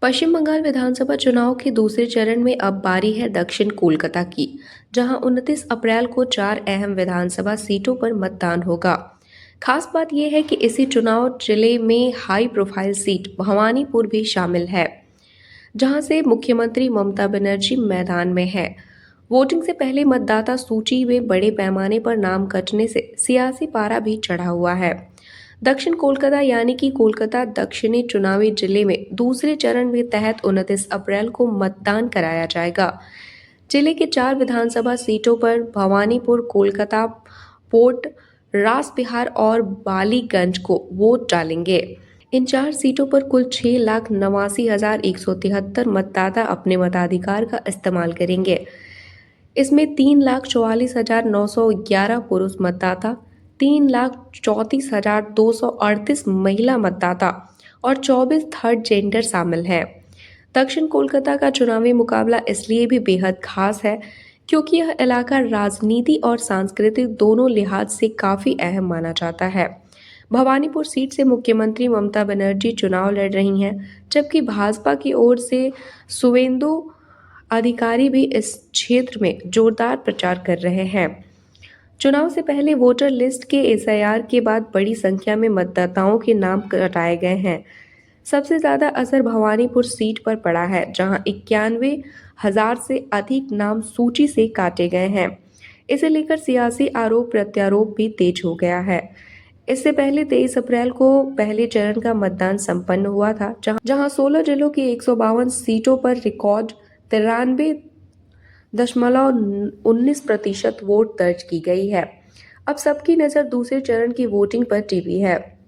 पश्चिम बंगाल विधानसभा चुनाव के दूसरे चरण में अब बारी है दक्षिण कोलकाता की, जहां 29 अप्रैल को 4 अहम विधानसभा सीटों पर मतदान होगा। खास बात यह है कि इसी चुनाव जिले में हाई प्रोफाइल सीट भवानीपुर भी शामिल है, जहां से मुख्यमंत्री ममता बनर्जी मैदान में है। वोटिंग से पहले मतदाता सूची में बड़े पैमाने पर नाम कटने से सियासी पारा भी चढ़ा हुआ है। दक्षिण कोलकाता यानी कि कोलकाता दक्षिणी चुनावी जिले में दूसरे चरण में तहत 29 अप्रैल को मतदान कराया जाएगा। जिले के 4 विधानसभा सीटों पर भवानीपुर, कोलकाता, पोर्ट रासबिहार और बालीगंज को वोट डालेंगे। इन 4 सीटों पर कुल 6,89,173 मतदाता अपने मताधिकार का इस्तेमाल करेंगे। इसमें 3,44,911 पुरुष मतदाता, 3,34,238 महिला मतदाता और 24 थर्ड जेंडर शामिल हैं। दक्षिण कोलकाता का चुनावी मुकाबला इसलिए भी बेहद खास है क्योंकि यह इलाका राजनीति और सांस्कृतिक दोनों लिहाज से काफी अहम माना जाता है। भवानीपुर सीट से मुख्यमंत्री ममता बनर्जी चुनाव लड़ रही हैं, जबकि भाजपा की ओर से सुवेंदु अधिकारी भी इस क्षेत्र में जोरदार प्रचार कर रहे हैं। चुनाव से पहले वोटर लिस्ट के एसआईआर के बाद बड़ी संख्या में मतदाताओं के नाम कटाए गए हैं। सबसे ज्यादा असर भवानीपुर सीट पर पड़ा है, जहां 91,000 से अधिक नाम सूची से काटे गए हैं। इसे लेकर सियासी आरोप प्रत्यारोप भी तेज हो गया है। इससे पहले 23 अप्रैल को पहले चरण का मतदान संपन्न हुआ था, जहां 16 जिलों की 152 सीटों पर रिकॉर्ड 93.19% वोट दर्ज की गई है। अब सबकी नज़र दूसरे चरण की वोटिंग पर टिकी है।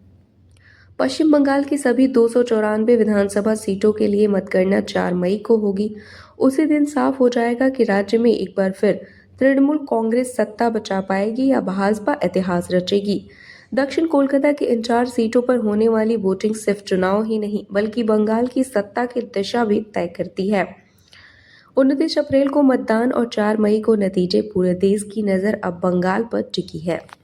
पश्चिम बंगाल की सभी 294 विधानसभा सीटों के लिए मतगणना 4 मई को होगी। उसी दिन साफ हो जाएगा कि राज्य में एक बार फिर तृणमूल कांग्रेस सत्ता बचा पाएगी या भाजपा इतिहास रचेगी। दक्षिण कोलकाता की इन 4 सीटों पर होने वाली वोटिंग सिर्फ चुनाव ही नहीं बल्कि बंगाल की सत्ता की दिशा भी तय करती है। 29 अप्रैल को मतदान और 4 मई को नतीजे, पूरे देश की नज़र अब बंगाल पर टिकी है।